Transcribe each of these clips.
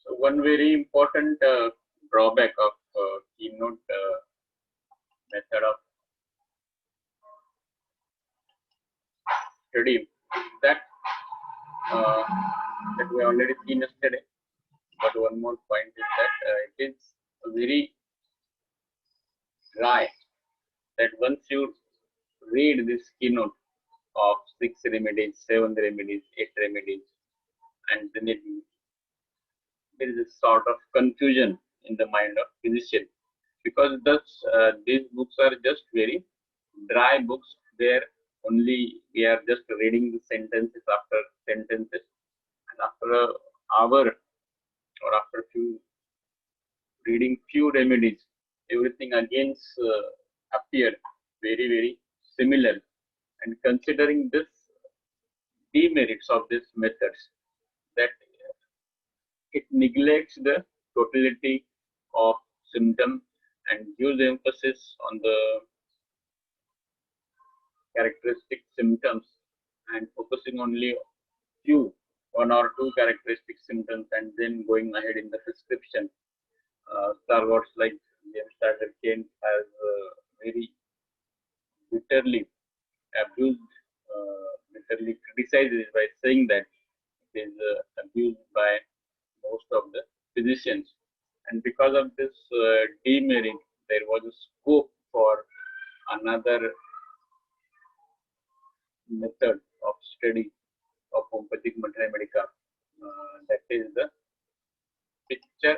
So one very important drawback of keynote method of study is uh, that we already seen yesterday. But one more point is that it is very dry. That once you read this keynote of 6 remedies, 7 remedies, 8 remedies, and then there is a sort of confusion in the mind of physician, because these books are just very dry books where only we are just reading the sentences after sentences, and after an hour or after reading few remedies, everything again appear very similar. And considering this demerits of these methods, that it neglects the totality of symptom and gives emphasis on the characteristic symptoms and focusing only few, 1 or 2 characteristic symptoms, and then going ahead in the prescription. Stalwarts like James Starter Kane has very bitterly abused, bitterly criticized it by saying that it is abused by most of the physicians. And because of this demerit, there was a scope for another method of study of homeopathic materia medica, that is the picture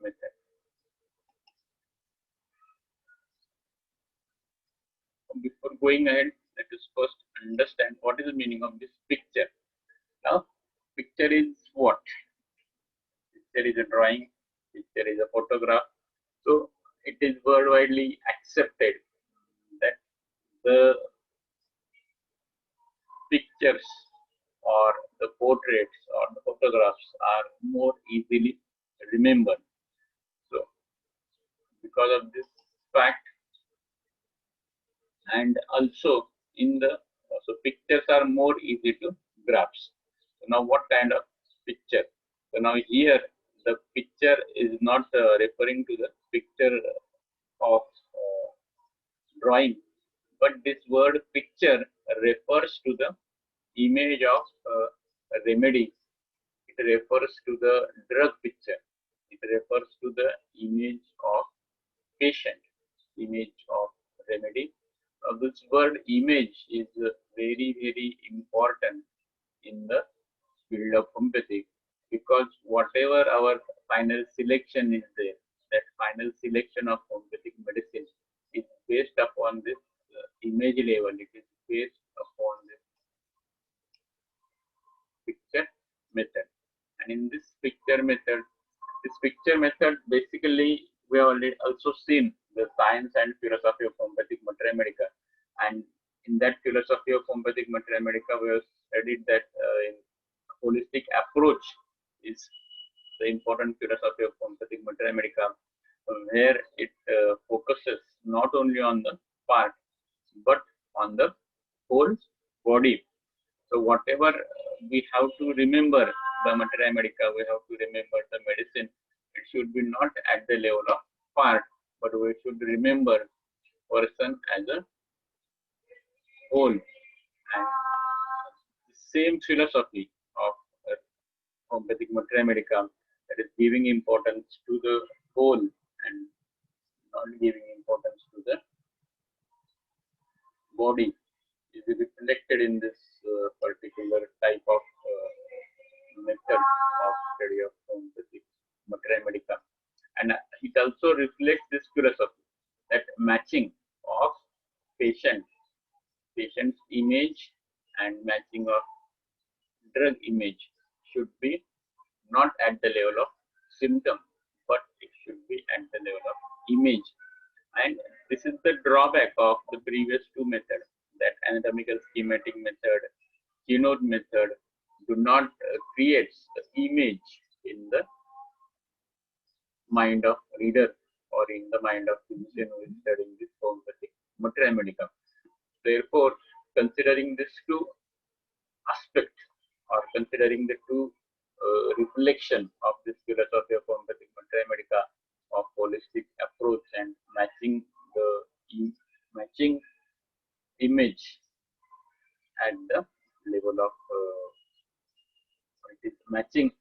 method. Before going ahead, let us first understand what is the meaning of this picture. Now, picture is what? Picture is a drawing, picture is a photograph. So, it is worldwide accepted that the pictures or the portraits or the photographs are more easily remembered. So, because of this fact, and also in the pictures are more easy to grasp. So now, what kind of picture? So now here the picture is not referring to the picture of drawing, but this word picture refers to the image of remedy. It refers to the drug picture. It refers to the image of patient, image of remedy. This word image is very important in the field of homeopathy, because whatever our final selection is there, that final selection of homeopathic medicine is based upon this image level. It is based upon this picture method. And in this picture method basically we have already also seen the science and philosophy of homeopathic materia medica. And in that philosophy of homeopathic materia medica, we have studied that in holistic approach is the important philosophy of homeopathic materia medica, where it focuses not only on the part but on the whole body. So whatever we have to remember the materia medica, we have to remember the medicine. It should be not at the level of part, but we should remember person as a whole. And the same philosophy of homeopathic materia medica, that is giving importance to the whole and not giving importance to the body, is reflected in this particular type of method of study of homeopathic materia medica. And it also reflects this philosophy that matching of patient's image and matching of drug image should be not at the level of symptom, but it should be at the level of image. And this is the drawback of the previous two methods, that anatomical schematic method, keynote method do not create the image in the mind of reader or in the mind of physician who is studying this homeopathic materia medica. Therefore, considering these two aspects or considering the two reflection of this philosophy of homeopathic materia medica of holistic approach and matching image at the level of it is matching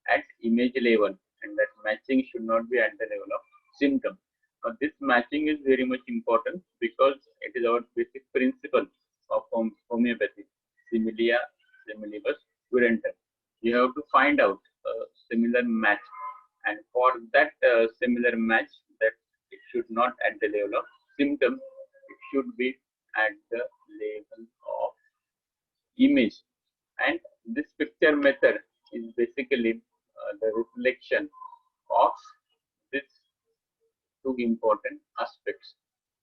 at image level, and that matching should not be at the level of symptom. Now, this matching is very much important because it is our basic principle of homeopathy, similia similibus curantur. You have to find out a similar match, and for that similar match, that it should not at the level of symptom, it should be at the level of image. And this picture method is basically the reflection of these two important aspects.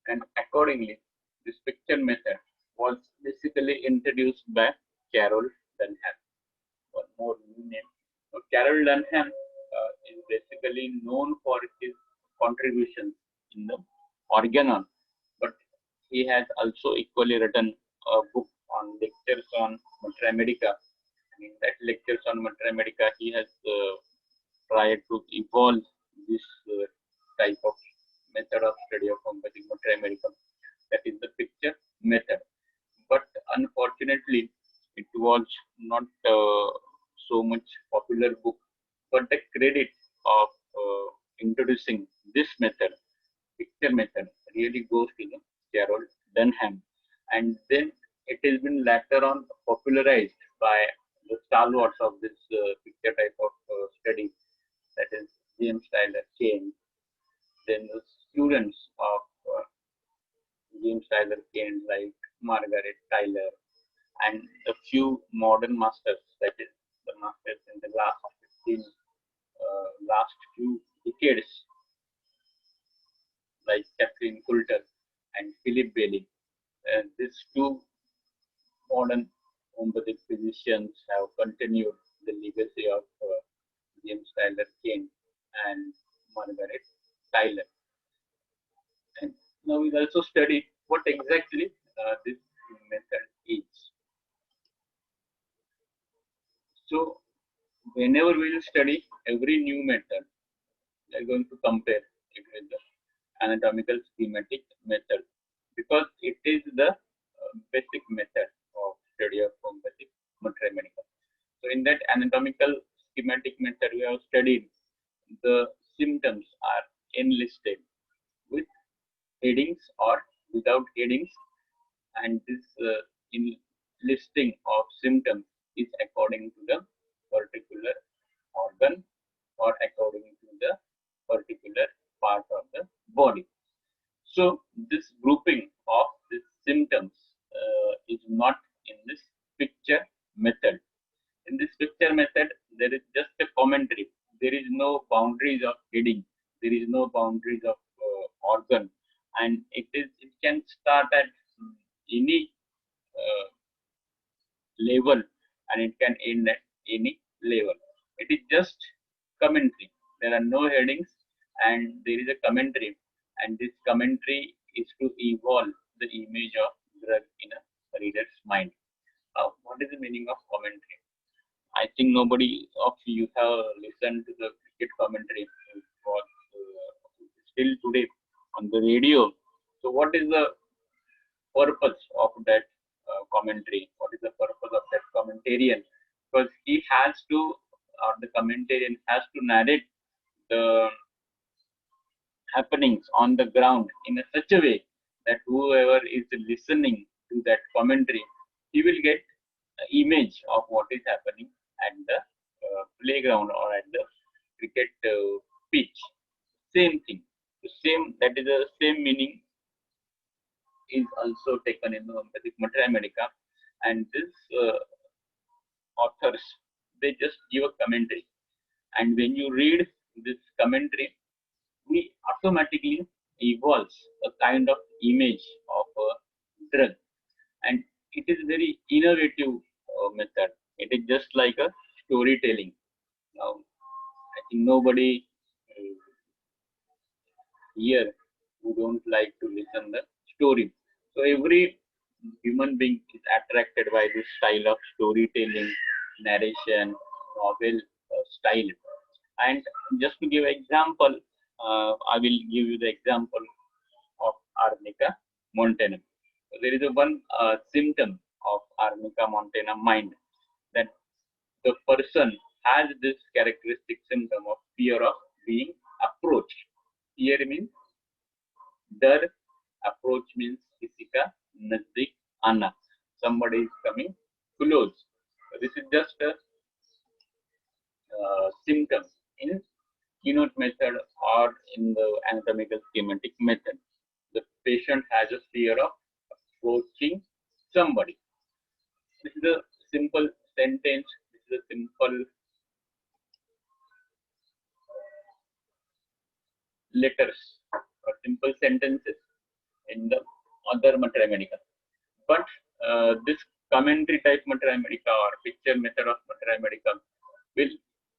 And accordingly, this picture method was basically introduced by Carol Dunham. One more new name. So Carol Dunham is basically known for his contributions in the organon, but he has also equally written a book on lectures on materia medica. And in that lectures on materia medica, he has tried to evolve this type of method of study of homeopathic materia medica, that is the picture method. But unfortunately, it was not so much popular book. But the credit of introducing this method, picture method, really goes to the Carol Dunham. And then it has been later on popularized by the stalwarts of this picture type of study, that is James Tyler Kane, then the students of James Tyler Kane like Margaret Tyler, and a few modern masters, that is the masters in the last few decades, like Catherine Coulter and Philip Bailey. These two modern homeopathic physicians have continued the legacy of James Tyler Kane and Margaret Tyler. And now we'll also study what exactly this method is. So, whenever we will study every new method, we are going to compare it with the anatomical schematic method, because it is the basic method of study of homeopathic materia medica. So, in that anatomical schematic method, we have studied the symptoms are enlisted with headings or without headings, and this listing of symptoms is according to the particular organ or according to the particular part of the body. So this grouping of these symptoms is not in this picture method. In this picture method, there is just a commentary. There is no boundaries of heading. There is no boundaries of organ, and it can start at any level, and it can end at any level. It is just commentary. There are no headings, and there is a commentary, and this commentary is to evolve the image of drug in a reader's mind. What is the meaning of commentary? I think nobody of you have listened to the cricket commentary for still today on the radio. So, what is the purpose of that commentary? What is the purpose of that commentarian? Because he has to, or the commentarian has to narrate the happenings on the ground in such a way that whoever is listening to that commentary, he will get an image of what is happening at the playground or at the cricket pitch. Same thing. The same, that is the same meaning is also taken in the homeopathic materia medica, and this authors, they just give a commentary, and when you read this commentary, we automatically evolves a kind of image of a drug, and it is very innovative method. It is just like a storytelling. Now, I think nobody here who don't like to listen the story. So every human being is attracted by this style of storytelling, narration, novel, style. And just to give example, I will give you the example of Arnica montana. There is a one symptom of Arnica montana mind, that the person has this characteristic symptom of fear of being approached. Fear means डर, approach means किसी का नजदीक आना, somebody is coming close. So this is just a symptom in keynote method or in the anatomical schematic method. The patient has a fear of approaching somebody. This is a simple sentence. This is a simple letters or simple sentences in the other materia medica. But this commentary type materia medica or picture method of materia medica will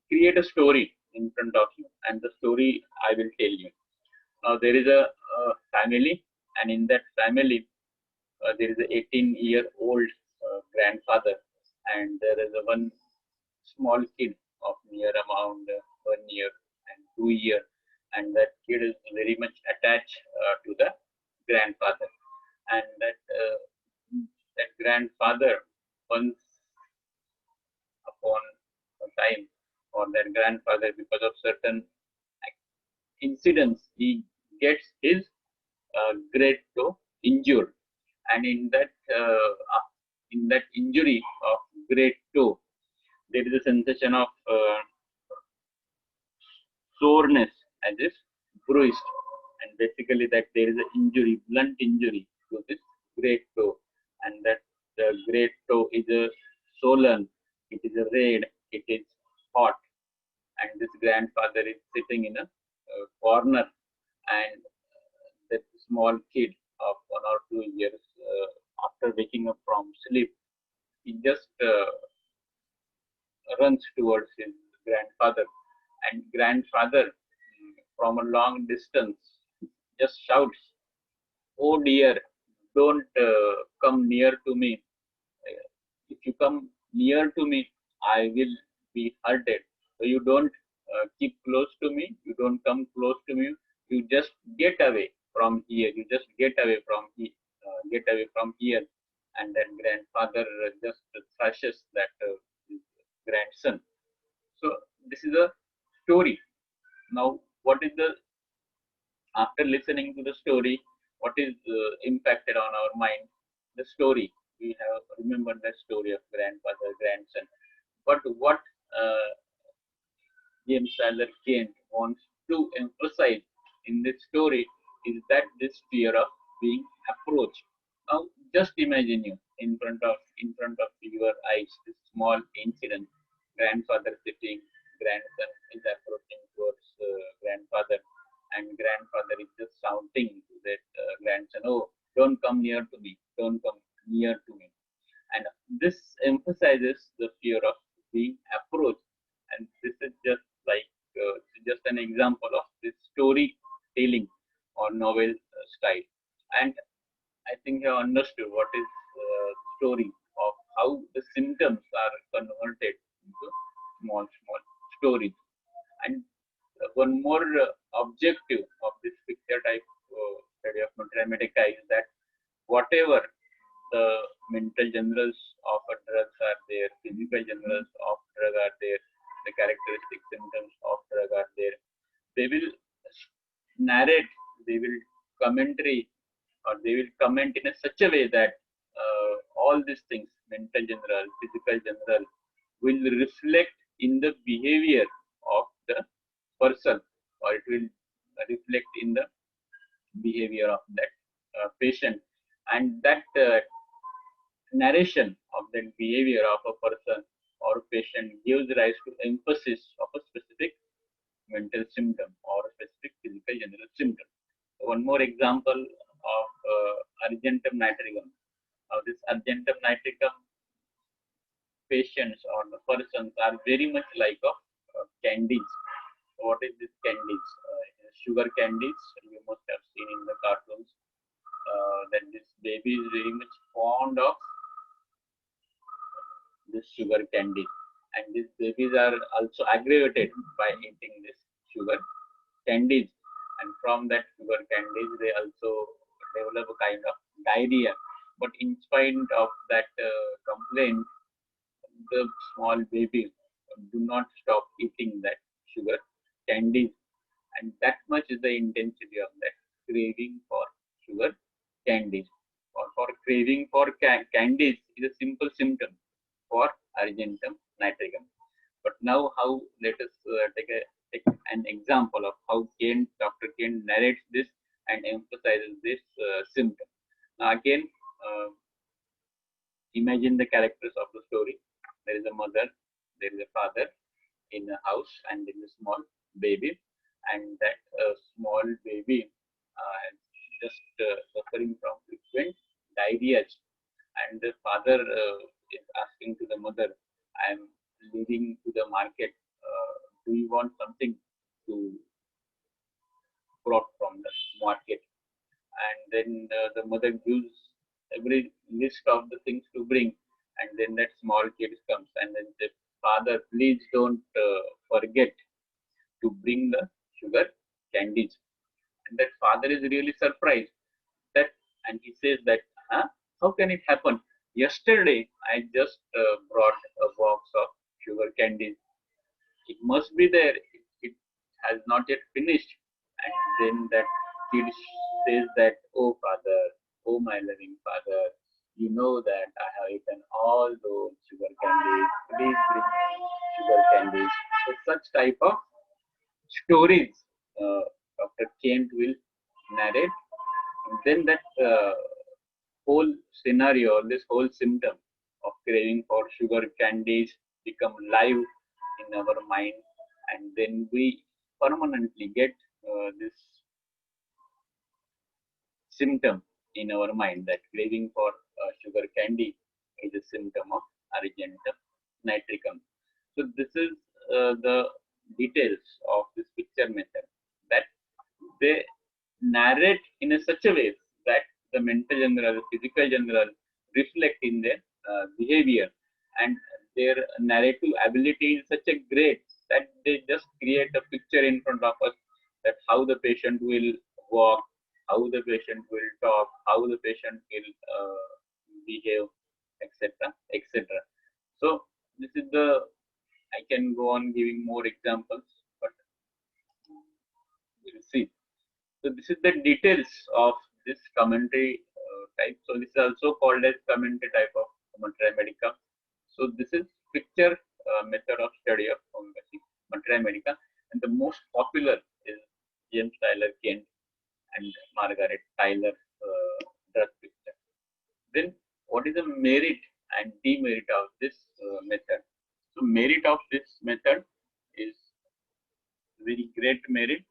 create a story in front of you, and the story I will tell you. Now there is a family, and in that family there is a 18-year-old grandfather, and there is a one small kid of near around 1 year and 2 year, and that kid is very much attached to the grandfather, and that grandfather once upon a time, or that grandfather, because of certain incidents, he gets his great toe injured, and in that injury of great toe, there is a sensation of soreness as if bruised, and basically that there is an injury, blunt injury to this great toe, and that the great toe is a swollen, it is a red, it is hot, and this grandfather is sitting in a corner, and that small kid of 1 or 2 years, after waking up from sleep, he just runs towards his grandfather, and grandfather from a long distance just shouts, "Oh dear, don't come near to me. If you come near to me, I will be hurted. So you don't keep close to me. You don't come close to me. You just get away from here. You just get away from here." And then grandfather just thrashes that his grandson. So this is a story. Now, what is the after listening to the story, what is impacted on our mind? The story. We have remembered the story of grandfather, grandson. But what uh, James Tyler Kent wants to emphasize in this story is that this fear of being approached. Now, just imagine you in front of your eyes this small incident. Grandfather sitting, grandson is approaching towards grandfather, and grandfather is just shouting to that grandson, "Oh, don't come near to me! Don't come near to me!" And this emphasizes the fear of being approached. And this is just like just an example of this storytelling or novel style. And I think you have understood what is story of how the symptoms are converted into small stories. And one more objective of this picture type study of materia medica is that whatever the mental generals of a drugs are there, physical generals of drug are there, the characteristic symptoms of drug are there, they will narrate, they will commentary, or they will comment in a such a way that all these things, mental general, physical general, will reflect in the behavior of the person, or it will reflect in the behavior of that patient, and that narration of the behavior of a person or patient gives rise to emphasis of a specific mental symptom or a specific physical general symptom. One more example of argentum nitricum. This argentum nitricum patients or the persons are very much like of candies. So what is this candies? Sugar candies. You must have seen in the cartoons that this baby is very much fond of this sugar candy. and these babies are also aggravated by eating this sugar candies, and from that sugar candies they also develop a kind of diarrhea. But in spite of that complaint, the small baby do not stop eating that sugar candies, and that much is the intensity of that craving for sugar candies, or for craving for candies is a simple symptom for argentum nitricum. But now, how let us take an example of how Dr. Kent narrates this and emphasizes this symptom. Now, again, imagine the characters of the story. There is a mother, there is a father in a house, and there is a small baby, and that small baby just suffering from frequent diarrhea, and the father is asking to the mother, I am leaving to the market, do you want something to brought from the market? And then the mother gives every list of the things to bring, and then that small kid comes and then says, father, please don't forget to bring the sugar candies. And that father is really surprised that, and he says that, huh? How can it happen? Yesterday I just brought a box of sugar candies. It must be there. It has not yet finished. And then that kid says that, oh father, oh my loving father, you know that I have eaten all those sugar candies. Please bring me sugar candies. So such type of stories Dr. Kent will narrate. And then that whole scenario, this whole symptom of craving for sugar candies become live in our mind, and then we permanently get this symptom in our mind that craving for sugar candy is a symptom of argentum nitricum. So this is the details of this picture method, that they narrate in a such a way that the mental general, physical general reflect in their behavior, and their narrative ability is such a great that they just create a picture in front of us, that how the patient will walk, how the patient will talk, how the patient will behave, etc., etc. So this is the, I can go on giving more examples, but we'll see. So this is the details of this commentary type. So this is also called as commentary type of Materia Medica. So this is picture method of study of homeopathy, Materia Medica, and the most popular is James Tyler Kent and Margaret Tyler drug picture. Then what is the merit and demerit of this method? So merit of this method is very great merit,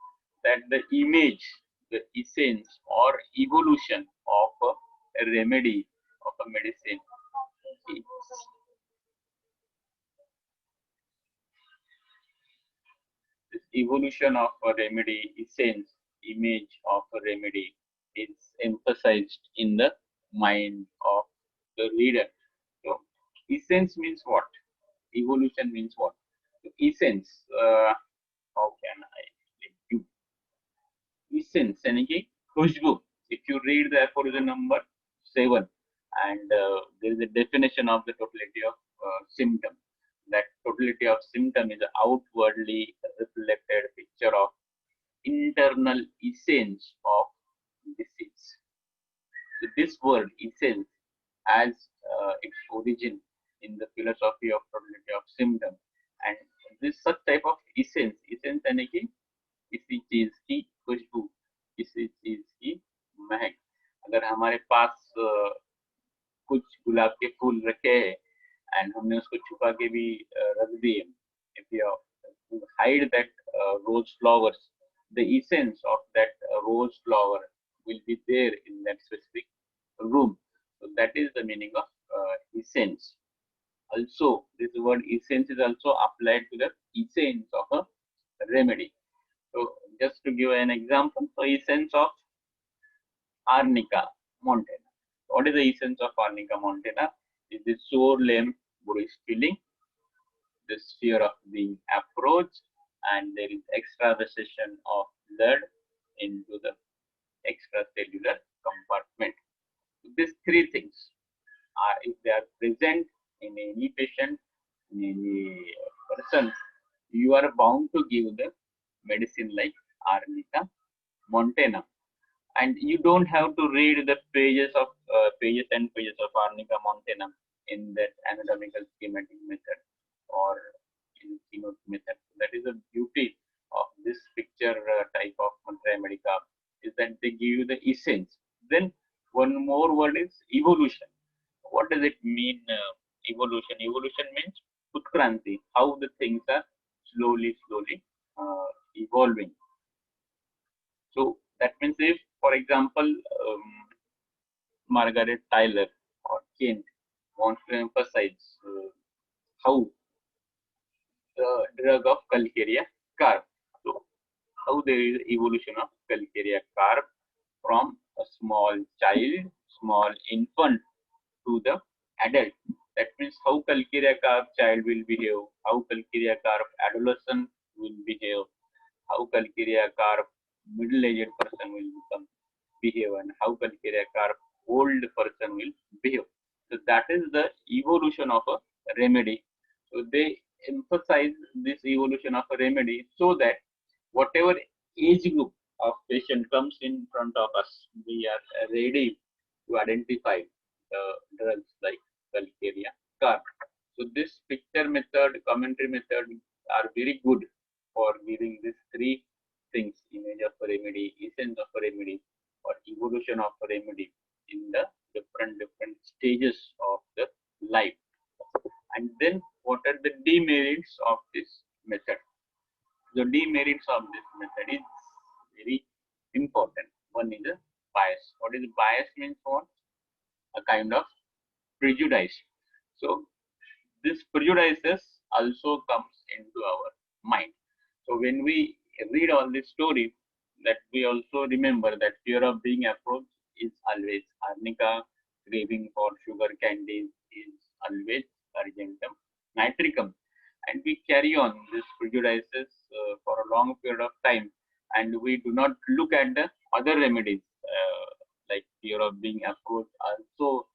that the image, the essence or evolution of a remedy, of a medicine, this evolution of a remedy, essence, image of a remedy is emphasized in the mind of the reader. So essence means what? Evolution means what? So essence, how can I give essence यानी कि खुशबू. If you read the aphorism number 7, and there is a definition of the totality of symptom. That totality of symptom is an outwardly reflected picture of internal essence of disease. So this word essence has its origin in the philosophy of totality of symptom, and this such type of essence यानी कि किसी चीज की खुशबू, किसी चीज की महक. अगर हमारे पास कुछ गुलाब के फूल रखे हैं एंड हमने उसको छुपा के भी रख दिए, if you hide that rose flowers, the essence of that rose flower will be there in that specific room. So that is the meaning of essence. Also, this word essence is also applied to the essence of a remedy. So just to give an example, so essence of Arnica montana. What is the essence of Arnica montana? Is the sore limb bruise feeling. the sphere of being approached, and there is extravasation of blood into the extracellular compartment. These three things are, if they are present in any patient, in any person, you are bound to give the medicine like Arnica montana. And you don't have to read the pages and pages of Arnica montana in that anatomical schematic method or in keynote method. That is the beauty of this picture type of Mantra Medica, is that they give you the essence. Then one more word is evolution. What does it mean? Evolution. Evolution means utkranti, how the things are slowly evolving. So that means, if, for example, Margaret Tyler or Kent wants to emphasize how the drug of Calcarea carp. So how there is evolution of Calcarea carp from a small child, small infant to the adult. That means how Calcarea carp child will behave, how Calcarea carp adolescent will behave, how Calcarea carp middle-aged person will behave, and how Calcarea carp old person will behave. So that is the evolution of a remedy. So they emphasize this evolution of a remedy so that whatever age group of patient comes in front of us, we are ready to identify the drugs like Calcarea carp. So this picture method, commentary method are very good for giving these three things: image of a remedy, essence of a remedy, or evolution of a remedy in the different stages of the life. And then what are the demerits of this method? The demerits of this method is very important. One is a bias. What is bias means? What? A kind of prejudice. So this prejudices also comes into our mind. So when we read all this story, that we also remember that fear of being approached is always arnica, craving for sugar candies is always argentum nitricum, and we carry on these prejudices for a long period of time, and we do not look at the other remedies, like fear of being approached also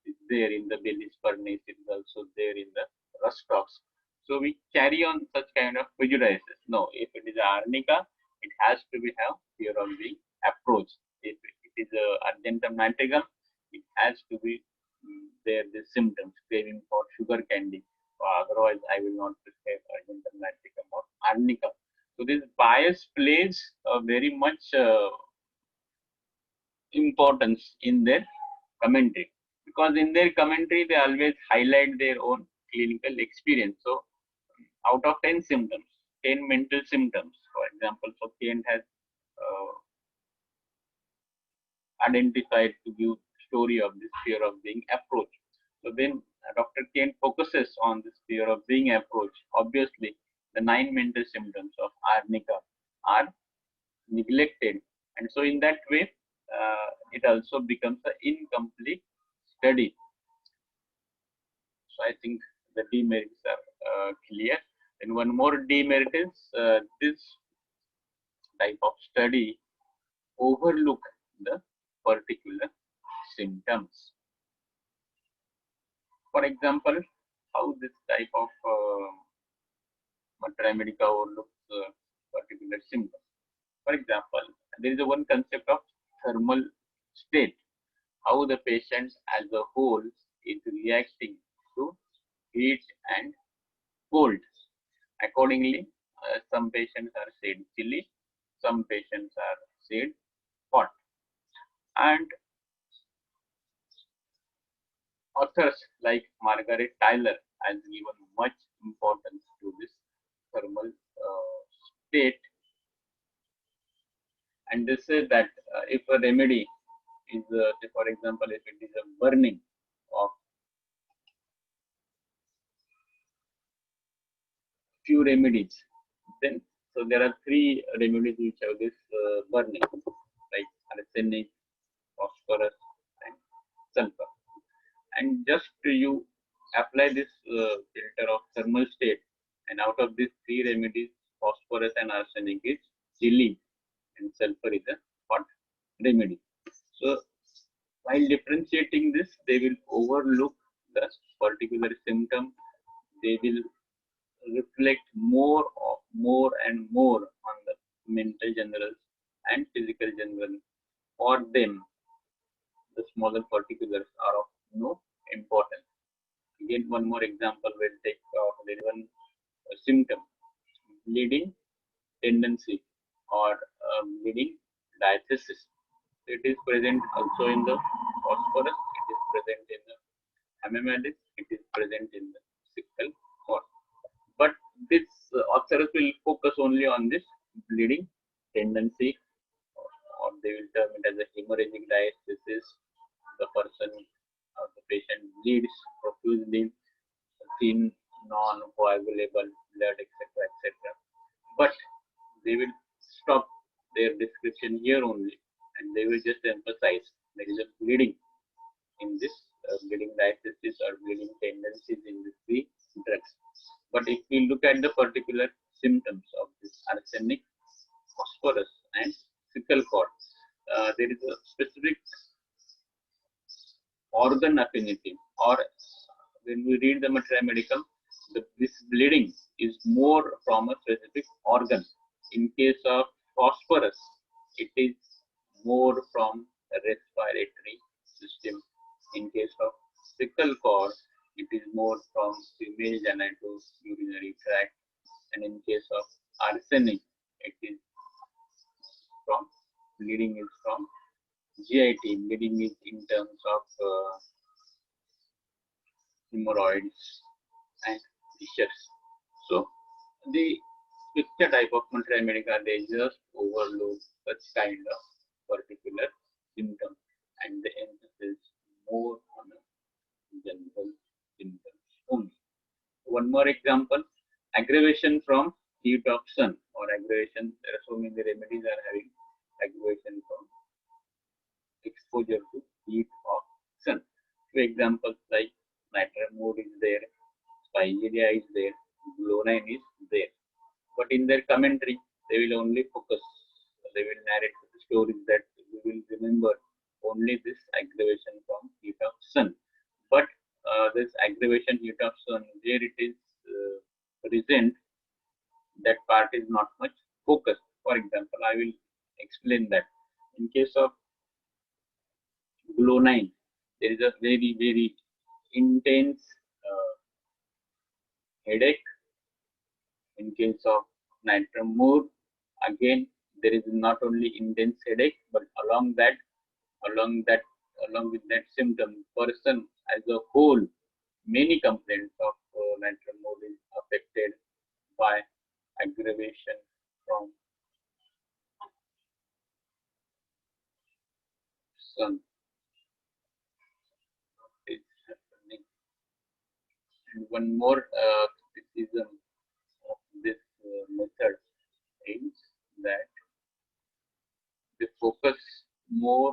is there in the Baileys furnace, it is also there in the rust rocks. So we carry on such kind of prejudices. No, if it is arnica, it has to be have fear of being approached. If it is argentum nitricum, it has to be there the symptoms, craving for sugar candy. Otherwise, I will not prescribe argentum nitricum or arnica. So this bias plays a very much importance in their commentary, because in their commentary they always highlight their own clinical experience. So out of 10 symptoms, 10 mental symptoms, for example, so Kent has identified to give story of this fear of being approached. So then Dr. Kent focuses on this fear of being approached. Obviously, the 9 mental symptoms of arnica are neglected, and so in that way it also becomes an incomplete study. So I think the demerits are clear. And one more demerit is this type of study overlook the particular symptoms. For example, how this type of Mantra Medica overlooks particular symptoms. For example, there is one concept of thermal state, how the patient as a whole is reacting to heat and cold. Accordingly, some patients are said chilly, some patients are said hot. And authors like Margaret Tyler has given much importance to this thermal state, and they say that if a remedy is, for example, if it is a burning of few remedies, then so there are 3 remedies which have this burning, like arsenic, phosphorus, and sulfur. And just you apply this filter of thermal state And out of these three remedies, phosphorus and arsenic is chilling, and sulfur is a hot remedy. So while differentiating this, they will overlook the particular symptom. They will reflect more and more on the mental general and physical general. For them, the smaller particulars are of no importance. Again, one more example. We'll take there is one symptom, bleeding tendency or bleeding diathesis. It is present also in the phosphorus. It is present in the amyloid. It is present in the sickle cell. But this authors will focus only on this bleeding tendency, or they will term it as a hemorrhagic diathesis. The person or the patient bleeds profusely, thin, non-coagulable blood, etc., etc. But they will stop their description here only, and they will just emphasize there is a bleeding in this bleeding diathesis or bleeding tendencies in these three drugs. But if we look at the particular symptoms of this arsenic, phosphorus, and sickle cord, there is a specific organ affinity, or when we read the materia medicum, this bleeding is more from a specific organ. In case of phosphorus, it is more from the respiratory system. In case of sickle cord, it is more from female genital urinary tract, and in case of arsenic, it is from bleeding is from GIT. Bleeding is in terms of hemorrhoids and fissures. So the picture type of materia medica, they just overlook such kind of particular symptom, and they emphasize more on a general symptoms only. One more example, aggravation from heat of sun, or aggravation. There are so many remedies are having aggravation from exposure to heat of sun. Two examples like nitramur is there, spigeria is there, gluonine is there. But in their commentary, they will only focus, they will narrate the stories that we will remember only this aggravation from heat of sun. But this aggravation heat of sun, there it is present, that part is not much focused. For example, I will explain that. In case of gluonine, there is a very intense headache. In case of nitramur, again there is not only intense headache, but along with that symptom, person as a whole, many complaints of nitramur is affected by aggravation from sun. Is happening. And one more criticism of this method is that they focus more